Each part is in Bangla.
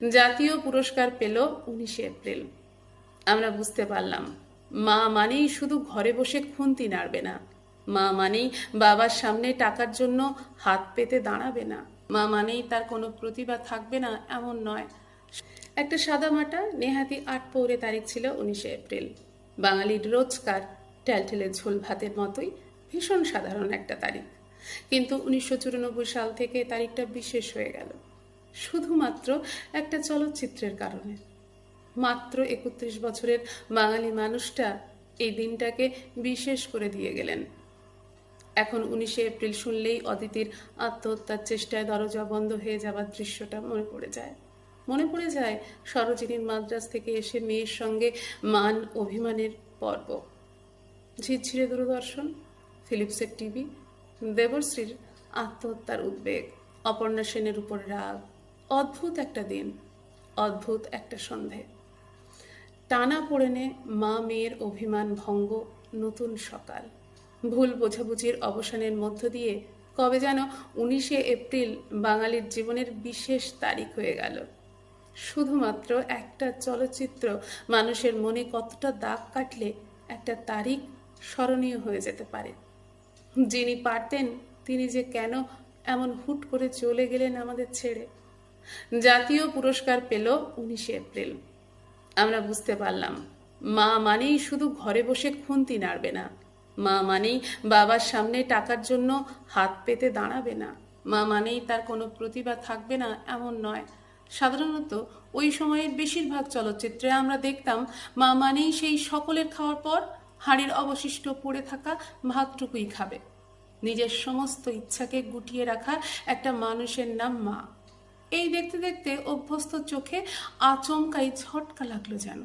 জাতীয় পুরস্কার পেল 19শে এপ্রিল। আমরা বুঝতে পারলাম, মা মানেই শুধু ঘরে বসে খুন্তি নাড়বে না, মা মানেই বাবার সামনে টাকার জন্য হাত পেতে দাঁড়াবে না, মা মানেই তার কোনো প্রতিভা থাকবে না এমন নয়। একটা সাদামাটা নেহাতি 8 পৌরে তারিখ ছিল 19শে এপ্রিল। বাঙালির রোজকার টেলটেলে ঝোল ভাতের মতোই ভীষণ সাধারণ একটা তারিখ, কিন্তু 1994 সাল থেকে তারিখটা বিশেষ হয়ে গেল শুধুমাত্র একটা চলচ্চিত্রের কারণে। মাত্র 31 বছরের বাঙালি মানুষটা এই দিনটাকে বিশেষ করে দিয়ে গেলেন। এখন 19শে এপ্রিল শুনলেই অদিতির আত্মহত্যার চেষ্টায় দরজা বন্ধ হয়ে যাওয়ার দৃশ্যটা মনে পড়ে যায়। মনে পড়ে যায় সরোজিনীর মাদ্রাজ থেকে এসে মেয়ের সঙ্গে মান অভিমানের পর্ব, ঝিরঝিরে দূরদর্শন, ফিলিপসের টিভি, দেবশ্রীর আত্মহত্যার উদ্বেগ, অপর্ণা সেনের উপর রাগ। অদ্ভুত একটা দিন, অদ্ভুত একটা সন্ধে। টানা পড়েনে মা মেয়ের অভিমান ভঙ্গ, নতুন সকাল। ভুল বোঝাবুঝির অবসানের মধ্য দিয়ে কবে যেন 19শে এপ্রিল বাঙালির জীবনের বিশেষ তারিখ হয়ে গেল। শুধুমাত্র একটা চলচ্চিত্র মানুষের মনে কতটা দাগ কাটলে একটা তারিখ স্মরণীয় হয়ে যেতে পারে। যিনি পারতেন তিনি যে কেন এমন হুট করে চলে গেলেন আমাদের ছেড়ে। জাতীয় পুরস্কার পেল 19শে এপ্রিল। আমরা বুঝতে পারলাম, মা মানেই শুধু ঘরে বসে খুন্তি নাড়বে না, মা মানেই বাবার সামনে টাকার জন্য হাত পেতে দাঁড়াবে না, মা মানেই তার কোনো প্রতিভা থাকবে না এমন নয়। সাধারণত ওই সময়ের বেশিরভাগ চলচ্চিত্রে আমরা দেখতাম মা মানেই সেই সকলের খাওয়ার পর হাঁড়ির অবশিষ্ট পড়ে থাকা ভাতটুকুই খাবে। নিজের সমস্ত ইচ্ছাকে গুটিয়ে রাখা একটা মানুষের নাম মা। এই দেখতে দেখতে অভ্যস্ত চোখে আচমকাই ঝটকা লাগলো যেন।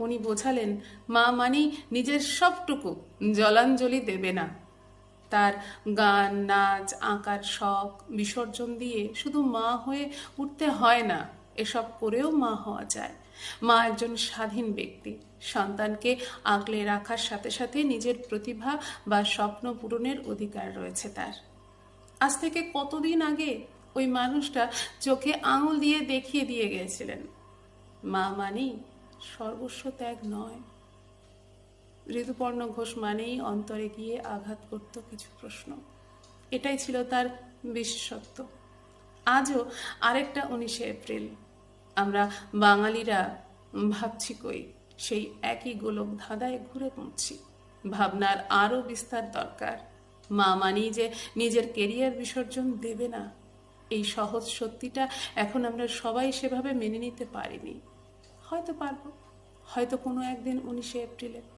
উনি বোঝালেন, মা মানেই নিজের সবটুকু জলাঞ্জলি দেবে না। তার গান, নাচ, আঁকার শখ বিসর্জন দিয়ে শুধু মা হয়ে উঠতে হয় না, এসব করেও মা হওয়া যায়। মা একজন স্বাধীন ব্যক্তি, সন্তানকে আগলে রাখার সাথে সাথে নিজের প্রতিভা বা স্বপ্ন পূরণের অধিকার রয়েছে তার। আজ থেকে কতদিন আগে ওই মানুষটা চোখে আঙুল দিয়ে দেখিয়ে দিয়ে গিয়েছিলেন, মা মানেই সর্বস্ব ত্যাগ নয়। ঋতুপর্ণ ঘোষ মানেই অন্তরে গিয়ে আঘাত করত কিছু প্রশ্ন। এটাই ছিল তার বিশেষত্ব। আজও আরেকটা 19শে এপ্রিল। আমরা বাঙালিরা ভাবছি কই সেই একই গোলক ধাঁধায় ঘুরে পড়ছি। ভাবনার আরও বিস্তার দরকার। মা মানেই যে নিজের কেরিয়ার বিসর্জন দেবে না, এই সহজ সত্যিটা এখন আমরা সবাই সেভাবে মেনে নিতে পারিনি। হয়তো পারবো, হয়তো কোনো একদিন 19শে এপ্রিলে।